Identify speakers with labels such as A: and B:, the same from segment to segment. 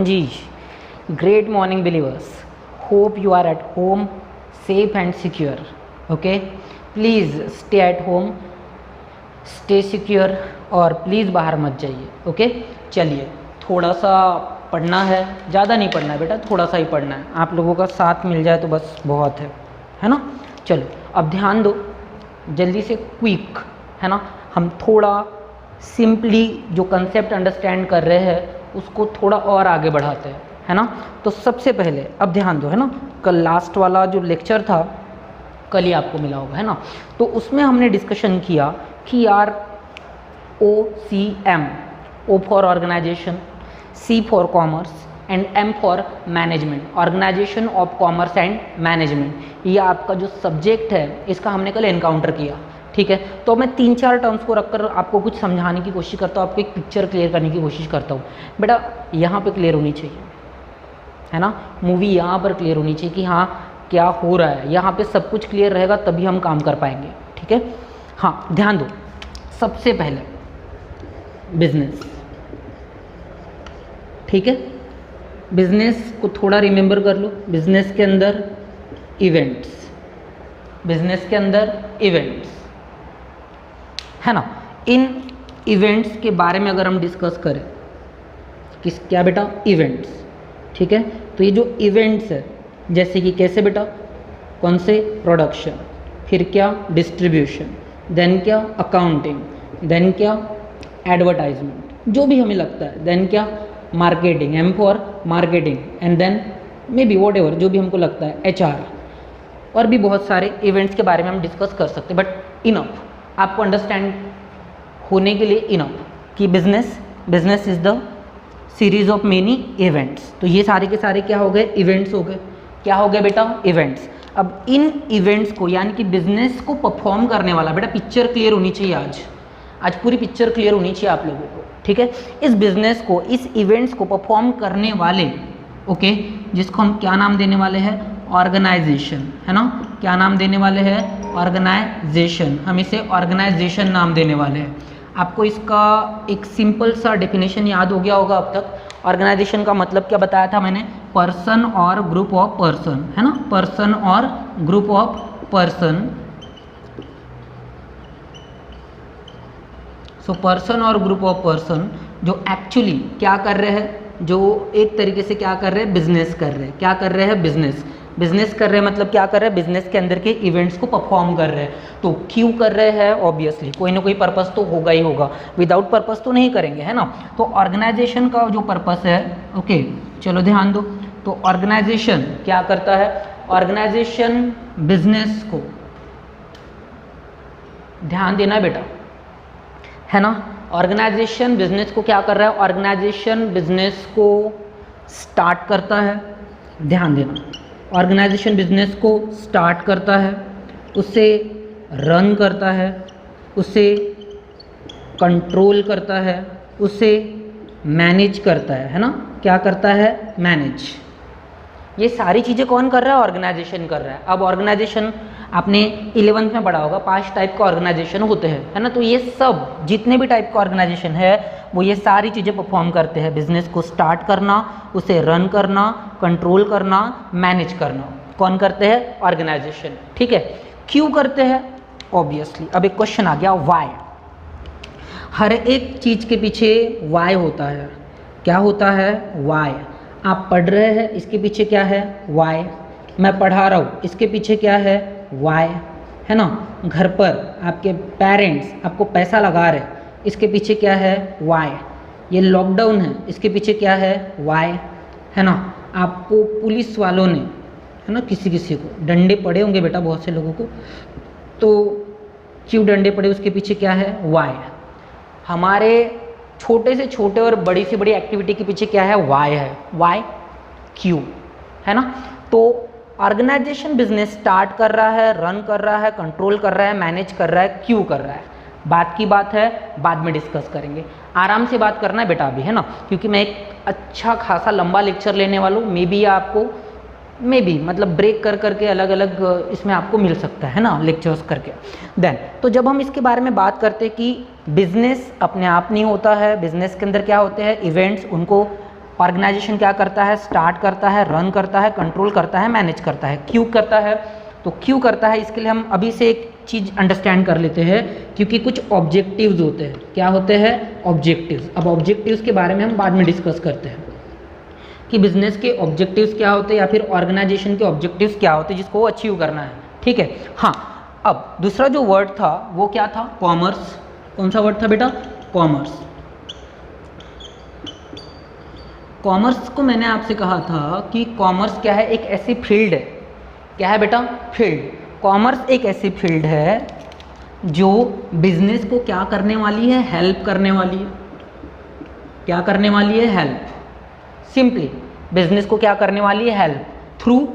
A: Ji, great morning believers. Hope you are at home, safe and secure. Okay, please stay at home, stay secure और please बाहर मत जाइए. Okay, चलिए थोड़ा सा पढ़ना है, ज़्यादा नहीं पढ़ना है बेटा, थोड़ा सा ही पढ़ना है. आप लोगों का साथ मिल जाए तो बस बहुत है ना. चलो अब ध्यान दो, जल्दी से क्विक, है ना. हम थोड़ा सिंपली जो कंसेप्ट अंडरस्टैंड कर रहे हैं उसको थोड़ा और आगे बढ़ाते हैं, है ना. तो सबसे पहले अब ध्यान दो, है ना. कल लास्ट वाला जो लेक्चर था, कल ही आपको मिला होगा, है ना. तो उसमें हमने डिस्कशन किया कि यार OCM, O for organisation, C for commerce and M for management, organisation of commerce and management, ये आपका जो सब्जेक्ट है इसका हमने कल एनकाउंटर किया. ठीक है, तो मैं 3-4 टर्म्स को रखकर आपको कुछ समझाने की कोशिश करता हूँ, आपको एक पिक्चर क्लियर करने की कोशिश करता हूँ. बेटा यहाँ पे क्लियर होनी चाहिए, है ना. मूवी यहाँ पर क्लियर होनी चाहिए कि हाँ क्या हो रहा है. यहाँ पे सब कुछ क्लियर रहेगा तभी हम काम कर पाएंगे. ठीक है, हाँ ध्यान दो. सबसे पहले बिजनेस, ठीक है. बिजनेस को थोड़ा रिमेंबर कर लो. बिजनेस के अंदर इवेंट्स, बिजनेस के अंदर इवेंट्स, है ना. इन इवेंट्स के बारे में अगर हम डिस्कस करें, किस क्या बेटा, इवेंट्स. ठीक है, तो ये जो इवेंट्स है, जैसे कि कैसे बेटा, कौन से, प्रोडक्शन, फिर क्या, डिस्ट्रीब्यूशन, देन क्या, अकाउंटिंग, देन क्या, एडवर्टाइजमेंट, जो भी हमें लगता है, देन क्या, marketing, M for marketing, and then maybe whatever, जो भी हमको लगता है, HR, और भी बहुत सारे इवेंट्स के बारे में हम डिस्कस कर सकते हैं. बट इनफ आपको अंडरस्टैंड होने के लिए इनफ कि business is the series of many events. तो ये सारे के सारे क्या हो गए, इवेंट्स हो गए. क्या हो गए बेटा, इवेंट्स. अब इन इवेंट्स को यानी कि बिजनेस को परफॉर्म करने वाला, बेटा पिक्चर क्लियर होनी चाहिए. आज पूरी पिक्चर क्लियर होनी चाहिए आप लोगों को. ठीक है, इस बिजनेस को, इस इवेंट्स को परफॉर्म करने वाले, ओके, जिसको हम क्या नाम देने वाले हैं, ऑर्गेनाइजेशन, है ना. क्या नाम देने वाले हैं, ऑर्गेनाइजेशन. हम इसे ऑर्गेनाइजेशन नाम देने वाले हैं. आपको इसका एक सिंपल सा डेफिनेशन याद हो गया होगा अब तक. ऑर्गेनाइजेशन का मतलब क्या बताया था मैंने, पर्सन और ग्रुप ऑफ पर्सन, है ना. पर्सन और group of person. So person और ग्रुप ऑफ पर्सन जो एक्चुअली क्या कर रहे हैं, जो एक तरीके से क्या कर रहे हैं, बिजनेस कर रहे हैं. क्या कर रहे हैं, बिजनेस कर रहे हैं. मतलब क्या कर रहे हैं, बिजनेस के अंदर के इवेंट्स को परफॉर्म कर रहे हैं. तो क्यों कर रहे हैं, ऑब्वियसली कोई ना कोई पर्पस तो होगा ही होगा, विदाउट पर्पस तो नहीं करेंगे, है ना. तो ऑर्गेनाइजेशन का जो पर्पस है, ओके चलो ध्यान दो. तो ऑर्गेनाइजेशन क्या करता है, ऑर्गेनाइजेशन बिजनेस को, ध्यान देना बेटा, है ना. ऑर्गेनाइजेशन बिजनेस को क्या कर रहा है, ऑर्गेनाइजेशन बिजनेस को स्टार्ट करता है. ध्यान देना, ऑर्गेनाइजेशन बिजनेस को स्टार्ट करता है, उसे रन करता है, उसे कंट्रोल करता है, उसे मैनेज करता है ना. क्या करता है, मैनेज. ये सारी चीज़ें कौन कर रहा है, ऑर्गेनाइजेशन कर रहा है. अब ऑर्गेनाइजेशन आपने 11th में पढ़ा होगा, 5 टाइप का ऑर्गेनाइजेशन होते हैं, है ना. तो ये सब जितने भी टाइप का ऑर्गेनाइजेशन है वो ये सारी चीज़ें परफॉर्म करते हैं. बिजनेस को स्टार्ट करना, उसे रन करना, कंट्रोल करना, मैनेज करना, कौन करते हैं, ऑर्गेनाइजेशन. ठीक है, क्यों करते हैं, ऑब्वियसली अब एक क्वेश्चन आ गया, वाई. हर एक चीज़ के पीछे वाई होता है. क्या होता है, वाई. आप पढ़ रहे हैं, इसके पीछे क्या है, वाई. मैं पढ़ा रहा हूँ, इसके पीछे क्या है, वाई, है ना. घर पर आपके पेरेंट्स आपको पैसा लगा रहे, इसके पीछे क्या है, वाई. ये लॉकडाउन है, इसके पीछे क्या है, वाई, है ना. आपको पुलिस वालों ने, है ना, किसी को डंडे पड़े होंगे बेटा, बहुत से लोगों को, तो क्यों डंडे पड़े, उसके पीछे क्या है, वाई. हमारे छोटे से छोटे और बड़ी से बड़ी एक्टिविटी के पीछे क्या है, वाई है. वाई, क्यों, है ना. तो ऑर्गेनाइजेशन बिजनेस स्टार्ट कर रहा है, रन कर रहा है, कंट्रोल कर रहा है, मैनेज कर रहा है, क्यों कर रहा है. बात की बात है, बाद में डिस्कस करेंगे. आराम से बात करना है बेटा अभी, है ना, क्योंकि मैं एक अच्छा खासा लंबा लेक्चर लेने वाला हूँ. मे बी आपको मतलब ब्रेक कर करके अलग अलग इसमें आपको मिल सकता है ना, लेक्चर्स करके. देन तो जब हम इसके बारे में बात करते हैं कि बिजनेस अपने आप नहीं होता है, बिजनेस के अंदर क्या होते हैं, इवेंट्स, उनको ऑर्गेनाइजेशन क्या करता है? स्टार्ट करता है, रन करता है, कंट्रोल करता है, मैनेज करता है। क्यों करता है? तो क्यों करता है इसके लिए हम अभी से एक चीज़ अंडरस्टैंड कर लेते हैं, क्योंकि कुछ ऑब्जेक्टिव्स होते हैं। क्या होते हैं? ऑब्जेक्टिव्स। अब ऑब्जेक्टिव्स के बारे में हम बाद में डिस्कस करते हैं कि बिजनेस के ऑब्जेक्टिव्स क्या होते हैं या फिर ऑर्गेनाइजेशन के ऑब्जेक्टिव्स क्या होते हैं जिसको वो अचीव करना है। ठीक है, हाँ। अब दूसरा जो वर्ड था वो क्या था? कॉमर्स। कौन सा वर्ड था बेटा? कॉमर्स। कॉमर्स को मैंने आपसे कहा था कि कॉमर्स क्या है? एक ऐसी फील्ड है। क्या है बेटा? फील्ड। कॉमर्स एक ऐसी फील्ड है जो बिजनेस को क्या करने वाली है? हेल्प करने वाली है। क्या करने वाली है? हेल्प। सिंपली बिजनेस को क्या करने वाली है? Help through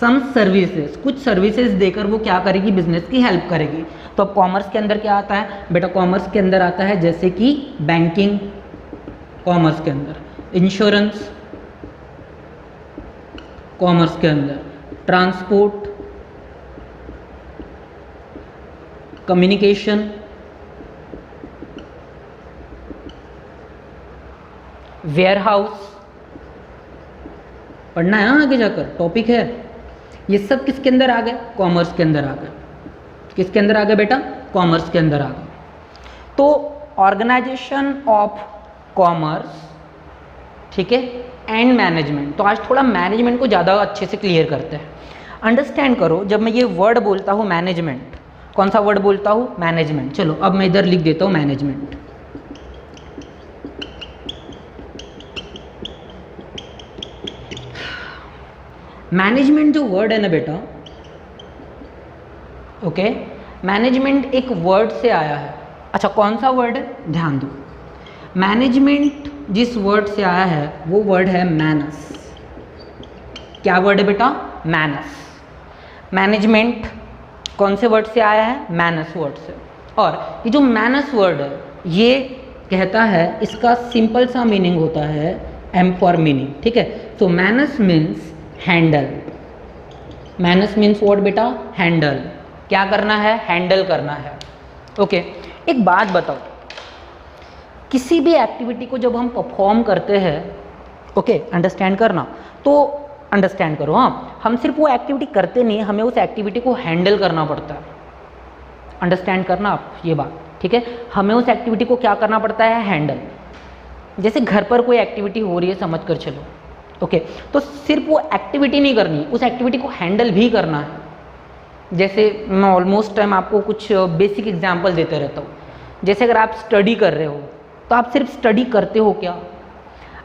A: some services. कुछ सर्विसेज देकर वो क्या करेगी? बिजनेस की हेल्प करेगी। तो अब कॉमर्स के अंदर क्या आता है बेटा? कॉमर्स के अंदर आता है जैसे कि बैंकिंग, कॉमर्स के अंदर इंश्योरेंस, कॉमर्स के अंदर ट्रांसपोर्ट, कम्युनिकेशन, वेयरहाउस। पढ़ना है आगे जाकर, टॉपिक है। ये सब किसके अंदर आ गए? कॉमर्स के अंदर आ गए। किसके अंदर आ गए बेटा? कॉमर्स के अंदर आ गए। तो ऑर्गेनाइजेशन ऑफ कॉमर्स, ठीक है, एंड मैनेजमेंट। तो आज थोड़ा मैनेजमेंट को ज़्यादा अच्छे से क्लियर करते हैं। अंडरस्टैंड करो, जब मैं ये वर्ड बोलता हूँ मैनेजमेंट, कौन सा वर्ड बोलता हूँ? मैनेजमेंट। चलो अब मैं इधर लिख देता हूँ मैनेजमेंट। मैनेजमेंट जो वर्ड है ना बेटा, ओके, मैनेजमेंट एक वर्ड से आया है। अच्छा, कौन सा वर्ड है? ध्यान दो, मैनेजमेंट जिस वर्ड से आया है वो वर्ड है मैनस। क्या वर्ड है बेटा? मैनस। मैनेजमेंट कौन से वर्ड से आया है? मैनस वर्ड से। और ये जो मैनस वर्ड है ये कहता है, इसका सिंपल सा मीनिंग होता है एम फॉर मीनिंग। ठीक है, तो minus means handle. Minus means what बेटा? हैंडल। क्या करना है? हैंडल करना है। ओके, एक बात बताओ, किसी भी एक्टिविटी को जब हम परफॉर्म करते हैं, ओके, अंडरस्टैंड करना, तो अंडरस्टैंड करो, हाँ, हम सिर्फ वो एक्टिविटी करते नहीं, हमें उस एक्टिविटी को हैंडल करना पड़ता है। अंडरस्टैंड करना आप ये बात, ठीक है, हमें उस एक्टिविटी को क्या करना पड़ता है? हैंडल। जैसे घर पर कोई एक्टिविटी हो रही है, समझ कर चलो, ओके, तो सिर्फ वो एक्टिविटी नहीं करनी, उस एक्टिविटी को हैंडल भी करना है। जैसे मैं ऑलमोस्ट टाइम आपको कुछ बेसिक एग्जाम्पल देते रहता हूँ। जैसे अगर आप स्टडी कर रहे हो तो आप सिर्फ स्टडी करते हो क्या?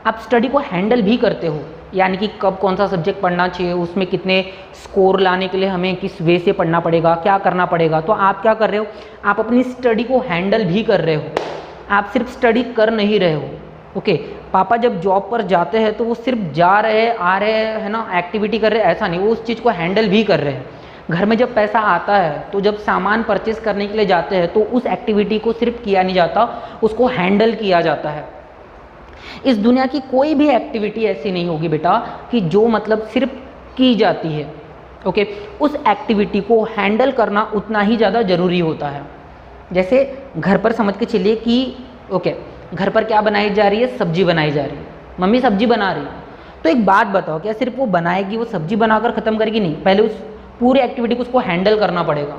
A: आप स्टडी को हैंडल भी करते हो, यानी कि कब कौन सा सब्जेक्ट पढ़ना चाहिए, उसमें कितने स्कोर लाने के लिए हमें किस वे से पढ़ना पड़ेगा, क्या करना पड़ेगा। तो आप क्या कर रहे हो? आप अपनी स्टडी को हैंडल भी कर रहे हो, आप सिर्फ स्टडी कर नहीं रहे हो। ओके, पापा जब जॉब पर जाते हैं तो वो सिर्फ जा रहे हैं, आ रहे हैं, है ना, एक्टिविटी कर रहे हैं, ऐसा नहीं, वो उस चीज़ को हैंडल भी कर रहे हैं। घर में जब पैसा आता है तो जब सामान परचेस करने के लिए जाते हैं तो उस एक्टिविटी को सिर्फ किया नहीं जाता, उसको हैंडल किया जाता है। इस दुनिया की कोई भी एक्टिविटी ऐसी नहीं होगी बेटा कि जो मतलब सिर्फ की जाती है। ओके, उस एक्टिविटी को हैंडल करना उतना ही ज़्यादा ज़रूरी होता है। जैसे घर पर समझ के चलिए कि ओके, घर पर क्या बनाई जा रही है? सब्जी बनाई जा रही है, मम्मी सब्जी बना रही है। तो एक बात बताओ, क्या सिर्फ वो बनाएगी, वो सब्जी बनाकर ख़त्म करेगी? नहीं, पहले उस पूरी एक्टिविटी को उसको हैंडल करना पड़ेगा।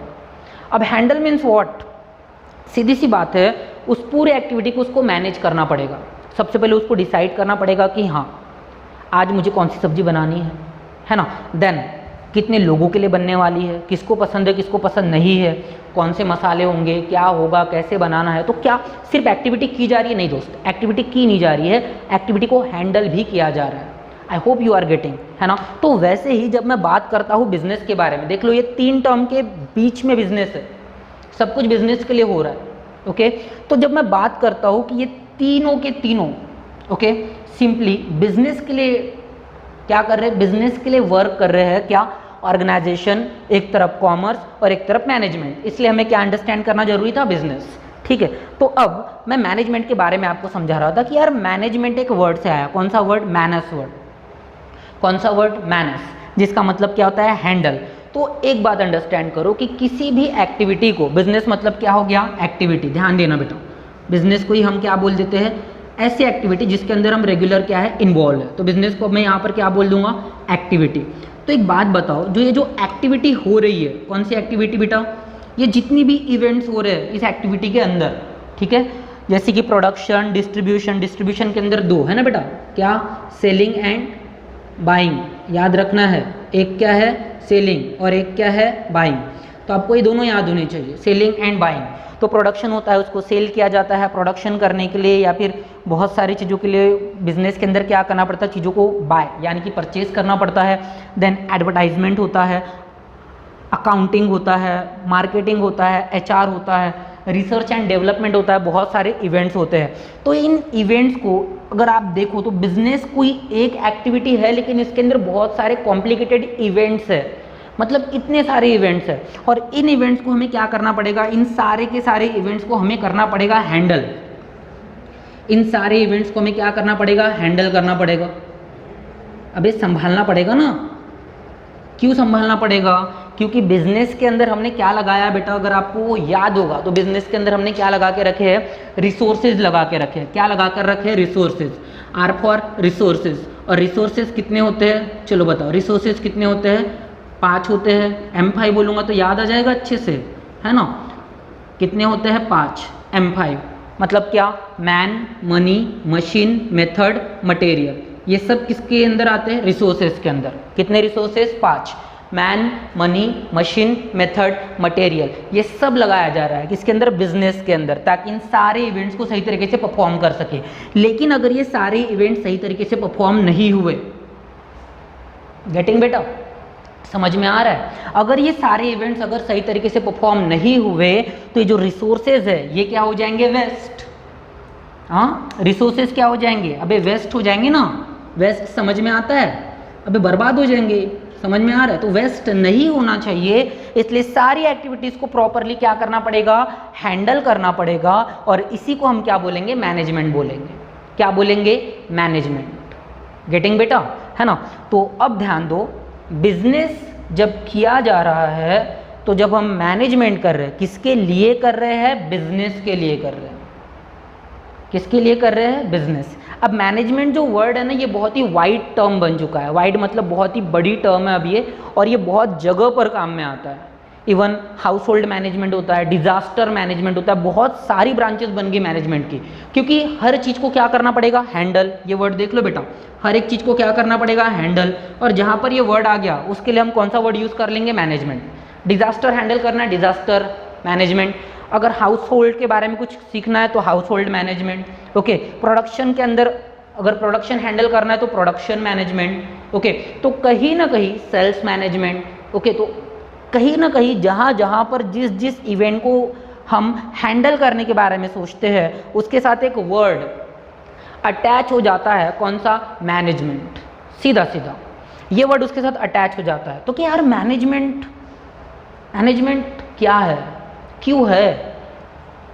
A: अब हैंडल मीन्स व्हाट? सीधी सी बात है, उस पूरी एक्टिविटी को उसको मैनेज करना पड़ेगा। सबसे पहले उसको डिसाइड करना पड़ेगा कि हाँ, आज मुझे कौन सी सब्जी बनानी है ना, देन कितने लोगों के लिए बनने वाली है, किसको पसंद है, किसको पसंद नहीं है, कौन से मसाले होंगे, क्या होगा, कैसे बनाना है। तो क्या सिर्फ एक्टिविटी की जा रही है? नहीं दोस्त, एक्टिविटी की नहीं जा रही है, एक्टिविटी को हैंडल भी किया जा रहा है। I hope you are getting, है ना। तो वैसे ही जब मैं बात करता हूँ बिजनेस के बारे में, देख लो ये 3 टर्म के बीच में बिजनेस है, सब कुछ बिजनेस के लिए हो रहा है। ओके, तो जब मैं बात करता हूँ कि ये तीनों के तीनों, ओके, सिंपली बिजनेस के लिए क्या कर रहे हैं? बिजनेस के लिए वर्क कर रहे हैं। क्या? ऑर्गेनाइजेशन, एक तरफ कॉमर्स और एक तरफ मैनेजमेंट। इसलिए हमें क्या अंडरस्टैंड करना जरूरी था? बिजनेस। ठीक है, तो अब मैं मैनेजमेंट के बारे में आपको समझा रहा था कि यार मैनेजमेंट एक वर्ड से आया। कौन सा वर्ड? Minus word. कौन सा वर्ड? मैनस, जिसका मतलब क्या होता है? हैंडल। तो एक बात अंडरस्टैंड करो कि किसी भी एक्टिविटी को, बिजनेस मतलब क्या हो गया? एक्टिविटी। ध्यान देना बेटा, बिजनेस को ही हम क्या बोल देते हैं? ऐसी एक्टिविटी जिसके अंदर हम रेगुलर क्या है इन्वॉल्व है, तो बिजनेस को मैं यहाँ पर क्या बोल दूंगा, एक्टिविटी। तो एक बात बताओ, जो ये जो एक्टिविटी हो रही है, कौन सी एक्टिविटी बेटा, ये जितनी भी इवेंट्स हो रहे हैं इस एक्टिविटी के अंदर, ठीक है, जैसे कि प्रोडक्शन, डिस्ट्रीब्यूशन, डिस्ट्रीब्यूशन के अंदर दो है ना बेटा, क्या, सेलिंग एंड बाइंग, याद रखना है, एक क्या है सेलिंग और एक क्या है बाइंग, तो आपको ये दोनों याद होने चाहिए, सेलिंग एंड बाइंग। तो प्रोडक्शन होता है, उसको सेल किया जाता है प्रोडक्शन करने के लिए, या फिर बहुत सारी चीज़ों के लिए बिजनेस के अंदर क्या करना पड़ता है, चीज़ों को बाय यानी कि परचेज करना पड़ता है। देन एडवर्टाइजमेंट होता है, अकाउंटिंग होता है, मार्केटिंग होता है, एचआर होता है, रिसर्च एंड डेवलपमेंट होता है, बहुत सारे इवेंट्स होते हैं। तो इन इवेंट्स को अगर आप देखो तो बिजनेस कोई एक एक्टिविटी है, लेकिन इसके अंदर बहुत सारे कॉम्प्लिकेटेड इवेंट्स है, मतलब इतने सारे इवेंट्स हैं, और इन इवेंट्स को हमें क्या करना पड़ेगा, इन सारे के सारे इवेंट्स को हमें करना पड़ेगा हैंडल, इन सारे इवेंट्स को हमें क्या करना पड़ेगा, हैंडल करना पड़ेगा। अबे संभालना पड़ेगा ना, क्यों संभालना पड़ेगा, क्योंकि बिजनेस के अंदर हमने क्या लगाया बेटा, अगर आपको याद होगा तो बिजनेस के अंदर हमने क्या लगा के रखे हैं, रिसोर्सेज लगा के रखे हैं, क्या लगा कर रखे हैं, रिसोर्सेज, आर फॉर रिसोर्सेज। और रिसोर्सेज कितने होते हैं, चलो बताओ, रिसोर्सेज कितने होते हैं, 5 होते हैं, M5 बोलूँगा तो याद आ जाएगा अच्छे से, है ना, कितने होते हैं, 5, M5 मतलब क्या, man, money, machine, method, material, ये सब किसके अंदर आते हैं, रिसोर्सेज के अंदर। कितने resources, 5, man, money, machine, method, material, ये सब लगाया जा रहा है किसके अंदर, बिजनेस के अंदर, ताकि इन सारे इवेंट्स को सही तरीके से परफॉर्म कर सके। लेकिन अगर ये सारे इवेंट्स सही तरीके से परफॉर्म नहीं हुए, गेटिंग बेटा, समझ में आ रहा है, अगर ये सारे इवेंट्स अगर सही तरीके से परफॉर्म नहीं हुए तो ये जो रिसोर्सेज है ये क्या हो जाएंगे, वेस्ट। हाँ, रिसोर्सेज क्या हो जाएंगे, अबे वेस्ट हो जाएंगे ना, वेस्ट समझ में आता है, अबे बर्बाद हो जाएंगे, समझ में आ रहा है, तो वेस्ट नहीं होना चाहिए, इसलिए सारी एक्टिविटीज को प्रॉपरली क्या करना पड़ेगा, हैंडल करना पड़ेगा, और इसी को हम क्या बोलेंगे, मैनेजमेंट बोलेंगे। क्या बोलेंगे, मैनेजमेंट। गेटिंग बेटा, है ना। तो अब ध्यान दो, बिजनेस जब किया जा रहा है तो जब हम मैनेजमेंट कर रहे हैं, किसके लिए कर रहे हैं, बिजनेस के लिए कर रहे हैं, किसके लिए कर रहे हैं, बिजनेस। अब मैनेजमेंट जो वर्ड है ना, ये बहुत ही वाइड टर्म बन चुका है, वाइड मतलब बहुत ही बड़ी टर्म है अब ये, और ये बहुत जगह पर काम में आता है। इवन हाउस होल्ड मैनेजमेंट होता है, डिजास्टर मैनेजमेंट होता है, बहुत सारी ब्रांचेस बन गई मैनेजमेंट की, क्योंकि हर चीज़ को क्या करना पड़ेगा, हैंडल। ये वर्ड देख लो बेटा, हर एक चीज़ को क्या करना पड़ेगा, हैंडल। और जहाँ पर ये वर्ड आ गया उसके लिए हम कौन सा वर्ड यूज़ कर लेंगे, मैनेजमेंट। डिजास्टर हैंडल करना है, डिजास्टर मैनेजमेंट। अगर हाउस होल्ड के बारे में कुछ सीखना है तो house hold management, okay. Production के अंदर अगर प्रोडक्शन हैंडल करना है तो प्रोडक्शन मैनेजमेंट, ओके। तो कहीं ना कहीं सेल्स मैनेजमेंट, ओके। तो कहीं ना कहीं जहाँ जहाँ पर जिस जिस इवेंट को हम हैंडल करने के बारे में सोचते हैं उसके साथ एक वर्ड अटैच हो जाता है, कौन सा, मैनेजमेंट। सीधा सीधा ये वर्ड उसके साथ अटैच हो जाता है। तो क्या यार मैनेजमेंट, मैनेजमेंट क्या है, क्यों है,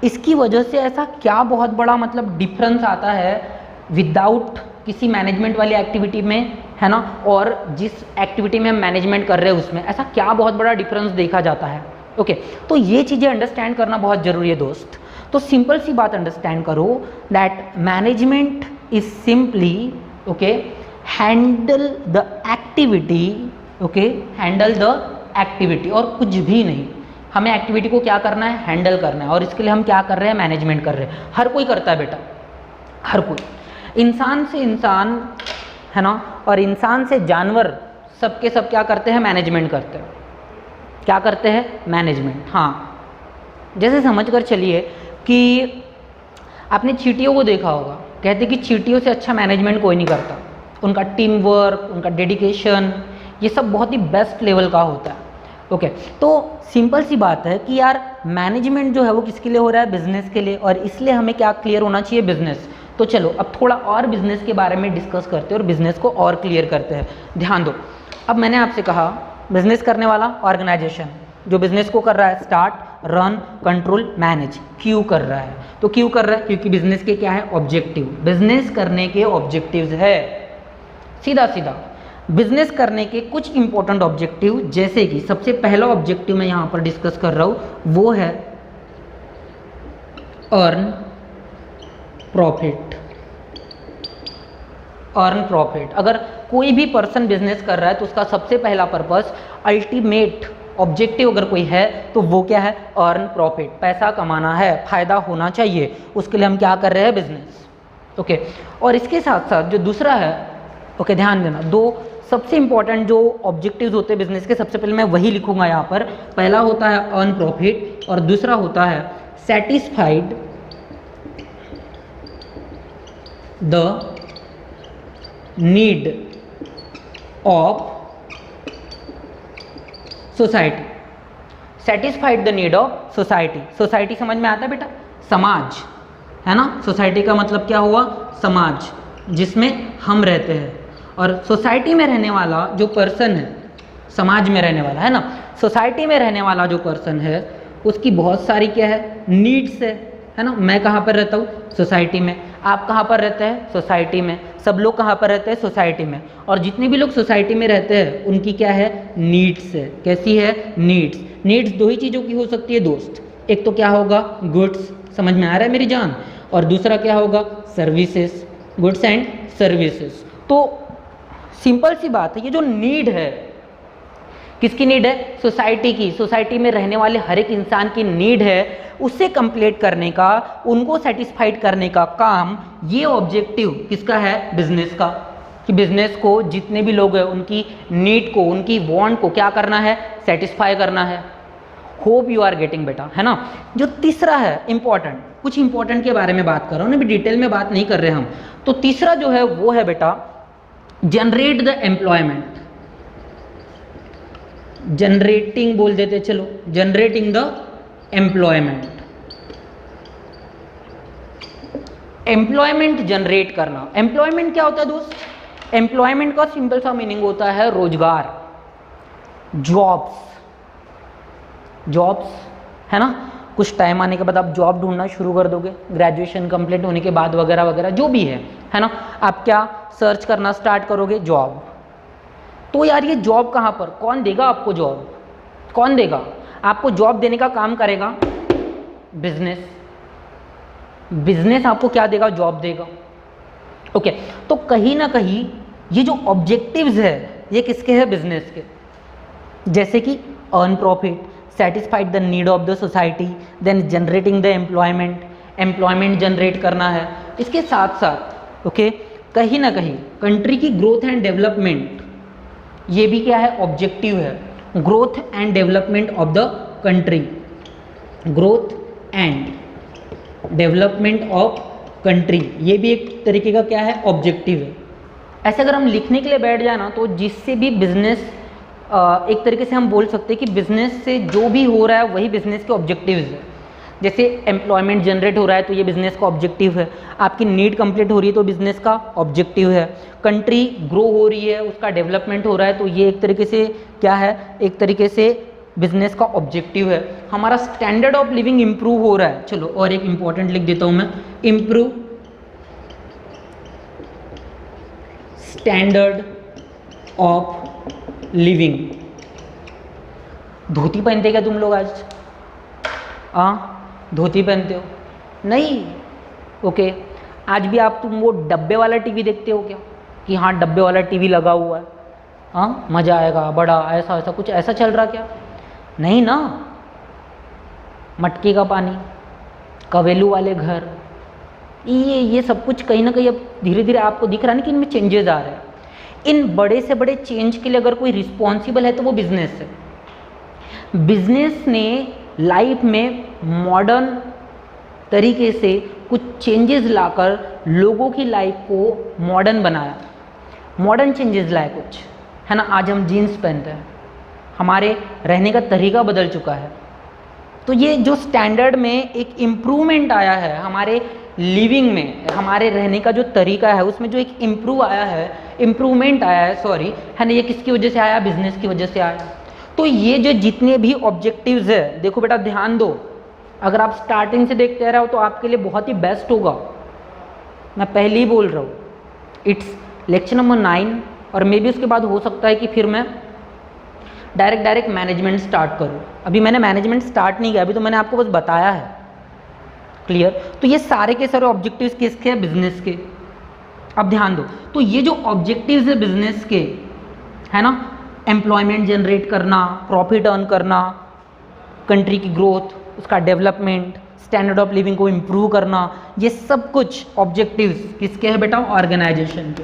A: इसकी वजह से ऐसा क्या बहुत बड़ा मतलब डिफरेंस आता है विदाउट किसी मैनेजमेंट वाली एक्टिविटी में, है ना, और जिस एक्टिविटी में हम मैनेजमेंट कर रहे हैं उसमें ऐसा क्या बहुत बड़ा डिफरेंस देखा जाता है, ओके। तो ये चीज़ें अंडरस्टैंड करना बहुत ज़रूरी है दोस्त। तो सिंपल सी बात अंडरस्टैंड करो that management is simply, okay, handle the activity, okay, handle the activity, और कुछ भी नहीं। हमें एक्टिविटी को क्या करना है, हैंडल करना है, और इसके लिए हम क्या कर रहे हैं, मैनेजमेंट कर रहे हैं। हर कोई करता है बेटा, हर कोई, इंसान से इंसान, है ना, और इंसान से जानवर, सबके सब क्या करते हैं, मैनेजमेंट करते हैं। क्या करते हैं, मैनेजमेंट। हाँ, जैसे समझ कर चलिए कि आपने चींटियों को देखा होगा, कहते कि चींटियों से अच्छा मैनेजमेंट कोई नहीं करता। उनका टीम वर्क, उनका डेडिकेशन, ये सब बहुत ही बेस्ट लेवल का होता है, ओके। तो सिंपल सी बात है कि यार मैनेजमेंट जो है वो किसके लिए हो रहा है, बिजनेस के लिए, और इसलिए हमें क्या क्लियर होना चाहिए, बिजनेस। तो चलो अब थोड़ा और बिजनेस के बारे में डिस्कस करते हैं और बिजनेस को और क्लियर करते हैं। ध्यान दो, अब मैंने आपसे कहा बिजनेस करने वाला ऑर्गेनाइजेशन जो बिजनेस को कर रहा है स्टार्ट, रन, कंट्रोल, मैनेज, क्यों कर रहा है, तो क्यों कर रहा है, क्योंकि बिजनेस के क्या है, ऑब्जेक्टिव। बिजनेस करने के ऑब्जेक्टिव्स है, सीधा सीधा बिजनेस करने के कुछ इंपॉर्टेंट ऑब्जेक्टिव, जैसे कि सबसे पहला ऑब्जेक्टिव मैं यहाँ पर डिस्कस कर रहा हूँ वो है अर्न प्रॉफिट। Earn profit. अगर कोई भी पर्सन बिजनेस कर रहा है तो उसका सबसे पहला पर्पस, अल्टीमेट ऑब्जेक्टिव अगर कोई है तो वो क्या है, अर्न प्रॉफिट, पैसा कमाना है, फायदा होना चाहिए, उसके लिए हम क्या कर रहे हैं, बिजनेस। ओके, और इसके साथ साथ जो दूसरा है, ओके ध्यान देना, दो सबसे इंपॉर्टेंट जो ऑब्जेक्टिव्स होते हैं बिजनेस के, सबसे पहले मैं वही लिखूंगा यहाँ पर। पहला होता है अर्न प्रॉफिट और दूसरा होता है satisfied the need of society. Satisfied the need of society. Society समझ में आता है बेटा, समाज है ना। सोसाइटी का मतलब क्या हुआ, समाज जिसमें हम रहते हैं। और सोसाइटी में रहने वाला जो पर्सन है, समाज में रहने वाला है ना, सोसाइटी में रहने वाला जो पर्सन है उसकी बहुत सारी क्या है, नीड्स है ना। मैं कहाँ पर रहता हूँ, सोसाइटी में। आप कहाँ पर रहते हैं, सोसाइटी में। सब लोग कहाँ पर रहते हैं, सोसाइटी में। और जितने भी लोग सोसाइटी में रहते हैं उनकी क्या है, नीड्स है। कैसी है, नीड्स। नीड्स दो ही चीज़ों की हो सकती है दोस्त, एक तो क्या होगा, गुड्स, समझ में आ रहा है मेरी जान, और दूसरा क्या होगा, सर्विसेज, गुड्स एंड सर्विसेज। तो सिंपल सी बात है, ये जो नीड है, किसकी नीड है, सोसाइटी की। सोसाइटी में रहने वाले हर एक इंसान की नीड है, उसे कंप्लीट करने का, उनको सेटिस्फाइड करने का काम, ये ऑब्जेक्टिव किसका है, बिजनेस का। कि बिजनेस को जितने भी लोग हैं उनकी नीड को, उनकी वांट को क्या करना है, सेटिस्फाई करना है। होप यू आर गेटिंग बेटा, है ना। जो तीसरा है इंपॉर्टेंट, कुछ इंपॉर्टेंट के बारे में बात कर रहा हूँ ना, अभी डिटेल में बात नहीं कर रहे हम। तो तीसरा जो है वो है बेटा, जनरेट द एम्प्लॉयमेंट। जनरेटिंग बोल देते चलो, generating the employment. Employment generate करना। एम्प्लॉयमेंट क्या होता है दोस्त, एम्प्लॉयमेंट का सिंपल सा मीनिंग होता है रोजगार, जॉब्स। जॉब्स है ना, कुछ टाइम आने के बाद आप जॉब ढूंढना शुरू कर दोगे, ग्रेजुएशन कंप्लीट होने के बाद वगैरह वगैरह जो भी है ना। आप क्या सर्च करना स्टार्ट करोगे, जॉब। तो यार ये जॉब कहाँ पर, कौन देगा आपको जॉब, कौन देगा आपको जॉब, देने का काम करेगा बिजनेस। बिजनेस आपको क्या देगा, जॉब देगा। ओके, तो कहीं ना कहीं ये जो ऑब्जेक्टिव्स है ये किसके हैं, बिजनेस के। जैसे कि earn profit, satisfied the need of the society, then generating the employment, employment generate करना है। इसके साथ साथ ओके, कहीं ना कहीं कंट्री की ग्रोथ एंड डेवलपमेंट, ये भी क्या है, ऑब्जेक्टिव है। Growth and development of the country, growth and development of country, ये भी एक तरीके का क्या है, ऑब्जेक्टिव है। ऐसे अगर हम लिखने के लिए बैठ जाए ना, तो जिससे भी बिजनेस, एक तरीके से हम बोल सकते हैं कि बिजनेस से जो भी हो रहा है वही बिजनेस के ऑब्जेक्टिव्स है। जैसे एम्प्लॉयमेंट जनरेट हो रहा है तो ये बिजनेस का ऑब्जेक्टिव है, आपकी नीड कंप्लीट हो रही है तो बिजनेस का ऑब्जेक्टिव है, कंट्री ग्रो हो रही है उसका डेवलपमेंट हो रहा है तो ये एक तरीके से क्या है, एक तरीके से बिजनेस का ऑब्जेक्टिव है। हमारा स्टैंडर्ड ऑफ लिविंग इंप्रूव हो रहा है, चलो और एक इंपॉर्टेंट लिख देता हूं मैं, इंप्रूव स्टैंडर्ड ऑफ लिविंग। धोती पहनते क्या तुम लोग आज, धोती पहनते हो नहीं, ओके। आज भी आप तुम वो डब्बे वाला टीवी देखते हो क्या, कि हाँ डब्बे वाला टीवी लगा हुआ है, हाँ मज़ा आएगा बड़ा, ऐसा ऐसा कुछ ऐसा चल रहा क्या, नहीं ना। मटके का पानी, कवेलू वाले घर, ये सब कुछ कहीं ना कहीं अब धीरे धीरे आपको दिख रहा है ना कि इनमें चेंजेस आ रहे हैं। इन बड़े से बड़े चेंज के लिए अगर कोई रिस्पॉन्सिबल है तो वो बिजनेस है। बिजनेस ने लाइफ में मॉडर्न तरीके से कुछ चेंजेस लाकर लोगों की लाइफ को मॉडर्न बनाया, मॉडर्न चेंजेस लाए कुछ, है ना। आज हम जीन्स पहनते हैं, हमारे रहने का तरीका बदल चुका है। तो ये जो स्टैंडर्ड में एक इम्प्रूवमेंट आया है हमारे लिविंग में, हमारे रहने का जो तरीका है उसमें जो एक इम्प्रूवमेंट आया है सॉरी, है ना, ये किसकी वजह से आया, बिजनेस की वजह से आया। तो ये जो जितने भी ऑब्जेक्टिव्स है, देखो बेटा ध्यान दो, अगर आप स्टार्टिंग से देखते रहो तो आपके लिए बहुत ही बेस्ट होगा, मैं पहले ही बोल रहा हूँ। इट्स लेक्चर नंबर 9 और मे बी उसके बाद हो सकता है कि फिर मैं डायरेक्ट मैनेजमेंट स्टार्ट करूँ। अभी मैंने मैनेजमेंट स्टार्ट नहीं किया, अभी तो मैंने आपको बस बताया है, क्लियर। तो ये सारे के सारे ऑब्जेक्टिव्स किसके हैं, बिजनेस के। अब ध्यान दो, तो ये जो ऑब्जेक्टिव्स है बिजनेस के, है ना, एम्प्लॉयमेंट जनरेट करना, प्रॉफिट अर्न करना, कंट्री की ग्रोथ, उसका डेवलपमेंट, स्टैंडर्ड ऑफ लिविंग को इम्प्रूव करना, ये सब कुछ ऑब्जेक्टिव्स किसके हैं बेटा? ऑर्गेनाइजेशन के।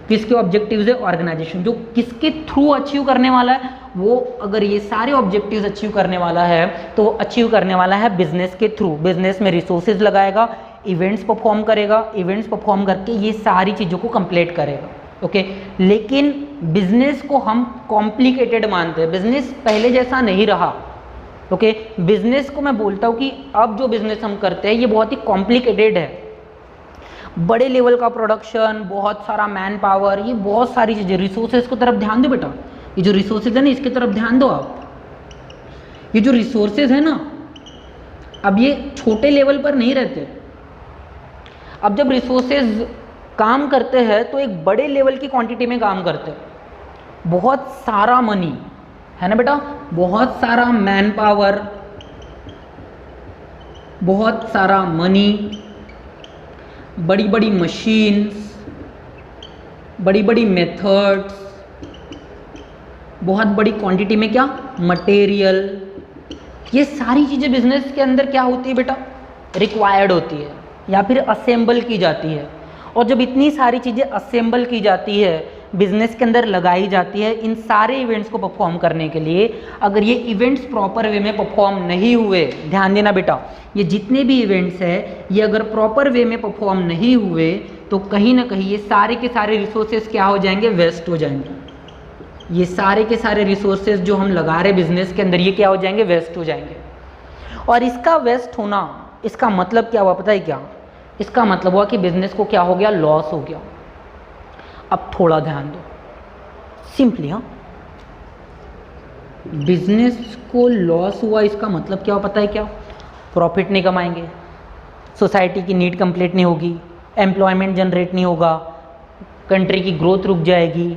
A: किसके ऑब्जेक्टिव्स है? ऑर्गेनाइजेशन। जो किसके थ्रू अचीव करने वाला है वो, अगर ये सारे ऑब्जेक्टिव्स अचीव करने वाला है तो वो अचीव करने वाला है बिजनेस के थ्रू। बिजनेस में रिसोर्सेज लगाएगा, इवेंट्स परफॉर्म करेगा, इवेंट्स परफॉर्म करके ये सारी चीज़ों को कंप्लीट करेगा। ओके, लेकिन बिजनेस को हम कॉम्प्लिकेटेड मानते हैं, बिजनेस पहले जैसा नहीं रहा। ओके, बिजनेस को मैं बोलता हूँ कि अब जो बिजनेस हम करते हैं ये बहुत ही कॉम्प्लिकेटेड है, बड़े लेवल का प्रोडक्शन, बहुत सारा मैन पावर, ये बहुत सारी चीज़ें, रिसोर्सेज की तरफ ध्यान दो बेटा। ये जो रिसोर्सेज है ना, इसकी तरफ ध्यान दो आप। ये जो रिसोर्सेज है ना, अब ये छोटे लेवल पर नहीं रहते। अब जब रिसोर्सेज काम करते हैं तो एक बड़े लेवल की क्वांटिटी में काम करते हैं। बहुत सारा मनी है ना बेटा, बहुत सारा मैन पावर, बहुत सारा मनी, बड़ी बड़ी मशीन्स, बड़ी बड़ी मेथड्स, बहुत बड़ी क्वांटिटी में क्या? मटेरियल। ये सारी चीज़ें बिजनेस के अंदर क्या होती है बेटा? रिक्वायर्ड होती है या फिर असेंबल की जाती है। और जब इतनी सारी चीज़ें असेंबल की जाती है, बिजनेस के अंदर लगाई जाती है इन सारे इवेंट्स को परफॉर्म करने के लिए, अगर ये इवेंट्स प्रॉपर वे में परफॉर्म नहीं हुए, ध्यान देना बेटा, ये जितने भी इवेंट्स है ये अगर प्रॉपर वे में परफॉर्म नहीं हुए तो कहीं ना कहीं ये सारे के सारे रिसोर्सेज क्या हो जाएंगे? वेस्ट हो जाएंगे। ये सारे के सारे रिसोर्सेज जो हम लगा रहे बिजनेस के अंदर, ये क्या हो जाएंगे? वेस्ट हो जाएंगे। और इसका वेस्ट होना, इसका मतलब क्या हुआ पता है क्या? इसका मतलब हुआ कि बिजनेस को क्या हो गया? लॉस हो गया। अब थोड़ा ध्यान दो, सिंपली, हाँ, बिजनेस को लॉस हुआ इसका मतलब क्या हुआ पता है क्या? प्रॉफिट नहीं कमाएंगे, सोसाइटी की नीड कंप्लीट नहीं होगी, एम्प्लॉयमेंट जनरेट नहीं होगा, कंट्री की ग्रोथ रुक जाएगी,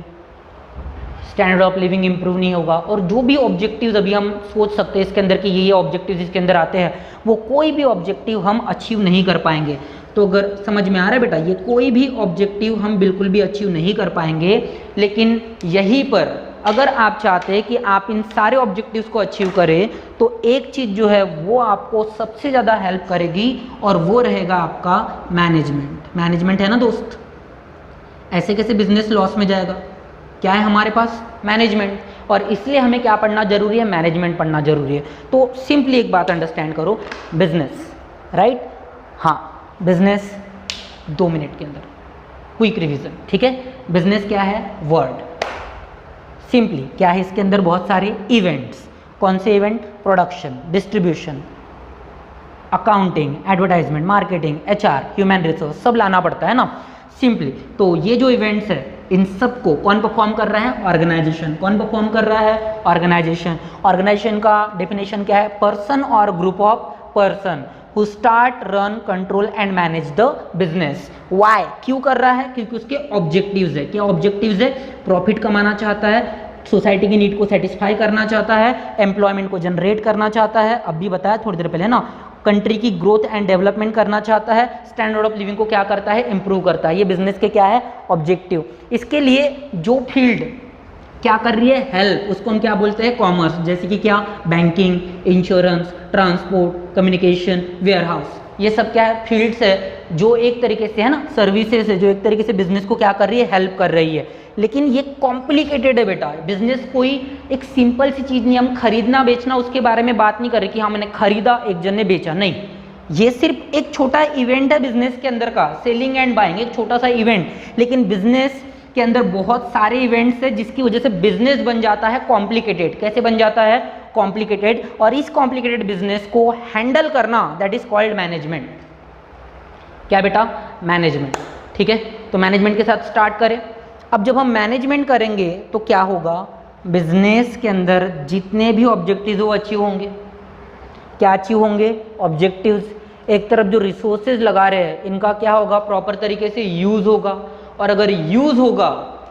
A: स्टैंडर्ड ऑफ लिविंग इंप्रूव नहीं होगा, और जो भी ऑब्जेक्टिव्स अभी हम सोच सकते हैं इसके अंदर कि ये ऑब्जेक्टिव्स इसके अंदर आते हैं, वो कोई भी ऑब्जेक्टिव हम अचीव नहीं कर पाएंगे। तो अगर समझ में आ रहा है बेटा, ये कोई भी ऑब्जेक्टिव हम बिल्कुल भी अचीव नहीं कर पाएंगे। लेकिन यहीं पर अगर आप चाहते हैं कि आप इन सारे ऑब्जेक्टिव्स को अचीव करें तो एक चीज़ जो है वो आपको सबसे ज़्यादा हेल्प करेगी और वो रहेगा आपका मैनेजमेंट। मैनेजमेंट है ना दोस्त, ऐसे कैसे बिजनेस लॉस में जाएगा? क्या है हमारे पास? मैनेजमेंट। और इसलिए हमें क्या पढ़ना जरूरी है? मैनेजमेंट पढ़ना जरूरी है। तो सिंपली एक बात अंडरस्टैंड करो, बिजनेस, राइट? हाँ, बिजनेस 2 मिनट के अंदर क्विक रिवीजन, ठीक है? बिजनेस क्या है? वर्ड। सिंपली क्या है इसके अंदर? बहुत सारे इवेंट्स। कौन से event? Production, distribution, accounting, advertisement, marketing, HR, human resource, सब लाना पड़ता है ना। सिंपली तो ये जो इवेंट्स है इन सब को कौन परफॉर्म कर रहा है? ऑर्गेनाइजेशन। कौन परफॉर्म कर रहा है? ऑर्गेनाइजेशन। ऑर्गेनाइजेशन का डेफिनेशन क्या है? पर्सन और group of person who start, run, control and manage the business. Why? क्यों कर रहा है? क्योंकि उसके ऑब्जेक्टिव्स है। क्या ऑब्जेक्टिव्स है? प्रॉफिट कमाना चाहता है, सोसाइटी की नीड को सेटिस्फाई करना चाहता है, एम्प्लॉयमेंट को जनरेट करना चाहता है, अब भी बताया थोड़ी देर पहले ना, कंट्री की ग्रोथ एंड डेवलपमेंट करना चाहता है, स्टैंडर्ड ऑफ लिविंग को क्या करता है? इंप्रूव करता है। ये बिजनेस के क्या है? ऑब्जेक्टिव। इसके लिए जो फील्ड क्या कर रही है? हेल्प, उसको हम क्या बोलते हैं? कॉमर्स। जैसे कि क्या? Banking, insurance, transport, communication, warehouse, ये सब क्या है? फील्ड्स है जो एक तरीके से है ना, सर्विसेज है जो एक तरीके से बिजनेस को क्या कर रही है? हेल्प कर रही है। लेकिन ये कॉम्प्लिकेटेड है बेटा। बिजनेस कोई एक सिंपल सी चीज़ नहीं। हम खरीदना बेचना उसके बारे में बात नहीं कर रहे कि हाँ मैंने खरीदा एक जन ने बेचा, नहीं। ये सिर्फ एक छोटा इवेंट है बिजनेस के अंदर का, सेलिंग एंड बाइंग, एक छोटा सा इवेंट। लेकिन बिजनेस के अंदर बहुत सारे इवेंट्स है जिसकी वजह से बिजनेस बन जाता है कॉम्प्लिकेटेड। कैसे बन जाता है? कॉम्प्लिकेटेड। और इस कॉम्प्लिकेटेड बिजनेस को हैंडल करना दैट इज कॉल्ड मैनेजमेंट। क्या बेटा? मैनेजमेंट। ठीक है, तो मैनेजमेंट के साथ स्टार्ट करें। अब जब हम मैनेजमेंट करेंगे तो क्या होगा? बिजनेस के अंदर जितने भी ऑब्जेक्टिव्स वो अचीव होंगे। क्या अचीव होंगे? ऑब्जेक्टिव्स। एक तरफ जो रिसोर्सेज लगा रहे हैं इनका क्या होगा? प्रॉपर तरीके से यूज होगा। और अगर यूज होगा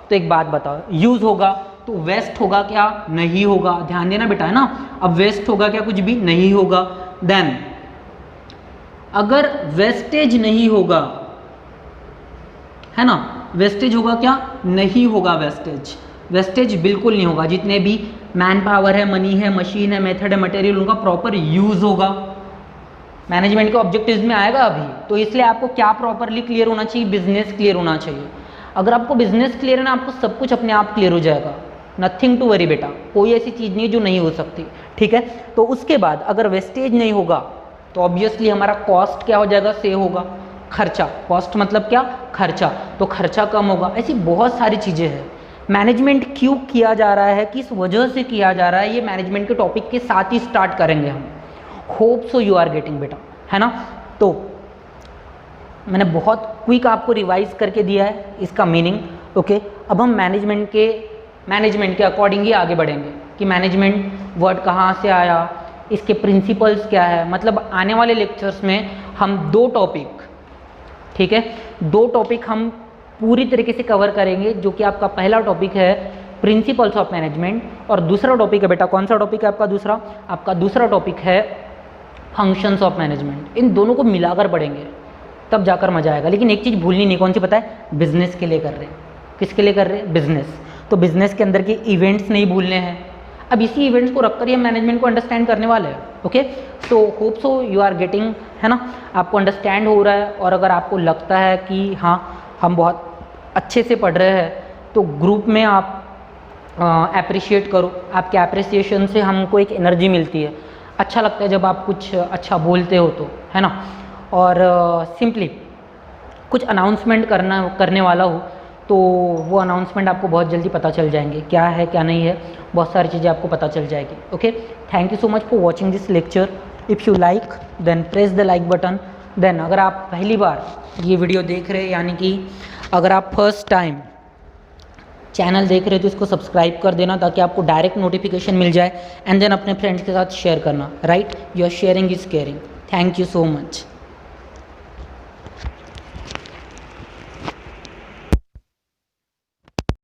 A: तो एक बात बताओ, यूज होगा तो वेस्ट होगा क्या? नहीं होगा। ध्यान देना बेटा, है ना। अब वेस्ट होगा क्या? कुछ भी नहीं होगा। देन अगर वेस्टेज नहीं होगा, है ना, वेस्टेज होगा क्या? नहीं होगा वेस्टेज, वेस्टेज बिल्कुल नहीं होगा। जितने भी मैन पावर है, मनी है, मशीन है, मेथड है, मटेरियल, उनका प्रॉपर यूज़ होगा। मैनेजमेंट के ऑब्जेक्टिव्स में आएगा अभी, तो इसलिए आपको क्या प्रॉपरली क्लियर होना चाहिए? बिजनेस क्लियर होना चाहिए। अगर आपको बिजनेस क्लियर है ना, आपको सब कुछ अपने आप क्लियर हो जाएगा। नथिंग टू वरी बेटा, कोई ऐसी चीज़ नहीं है जो नहीं हो सकती, ठीक है। तो उसके बाद अगर वेस्टेज नहीं होगा तो ऑब्वियसली हमारा कॉस्ट क्या हो जाएगा? सेव होगा। खर्चा, कॉस्ट मतलब क्या? खर्चा, तो खर्चा कम होगा। ऐसी बहुत सारी चीज़ें हैं। मैनेजमेंट क्यों किया जा रहा है, किस वजह से किया जा रहा है, ये मैनेजमेंट के टॉपिक के साथ ही स्टार्ट करेंगे हम। Hope so you are getting बेटा, है ना। तो मैंने बहुत क्विक आपको रिवाइज करके दिया है इसका मीनिंग, ओके। अब हम मैनेजमेंट के अकॉर्डिंग ही आगे बढ़ेंगे कि मैनेजमेंट वर्ड कहाँ से आया, इसके प्रिंसिपल्स क्या है। मतलब आने वाले लेक्चर्स में हम 2 टॉपिक, ठीक है, 2 टॉपिक हम पूरी तरीके से कवर करेंगे, जो कि आपका पहला टॉपिक है प्रिंसिपल्स ऑफ मैनेजमेंट, और दूसरा टॉपिक है बेटा, कौन सा टॉपिक है आपका दूसरा? आपका दूसरा टॉपिक है फंक्शंस ऑफ मैनेजमेंट। इन दोनों को मिलाकर पढ़ेंगे, तब जाकर मजा आएगा। लेकिन एक चीज़ भूलनी नहीं, कौन सी पता है? बिजनेस के लिए कर रहे हैं। किसके लिए कर रहे हैं? बिजनेस। तो बिजनेस के अंदर के इवेंट्स नहीं भूलने हैं। अब इसी इवेंट्स को रखकर ही हम मैनेजमेंट को अंडरस्टैंड करने वाले हैं, okay. So hope so you are getting, है ना, आपको अंडरस्टैंड हो रहा है। और अगर आपको लगता है कि हाँ हम बहुत अच्छे से पढ़ रहे हैं, तो ग्रुप में आप अप्रिशिएट करो। आपके अप्रिसिएशन से हमको एक एनर्जी मिलती है, अच्छा लगता है जब आप कुछ अच्छा बोलते हो तो, है ना। और सिंपली कुछ अनाउंसमेंट करने वाला हो, तो वो अनाउंसमेंट आपको बहुत जल्दी पता चल जाएंगे, क्या है क्या नहीं है, बहुत सारी चीज़ें आपको पता चल जाएगी, okay. Thank you so much for watching this lecture. If you like then press the like button. Then अगर आप पहली बार ये वीडियो देख रहे हैं, यानी कि अगर आप फर्स्ट टाइम चैनल देख रहे हो, तो इसको सब्सक्राइब कर देना ताकि आपको डायरेक्ट नोटिफिकेशन मिल जाए। एंड देन अपने फ्रेंड्स के साथ शेयर करना, right. Your sharing is caring. Thank you so much.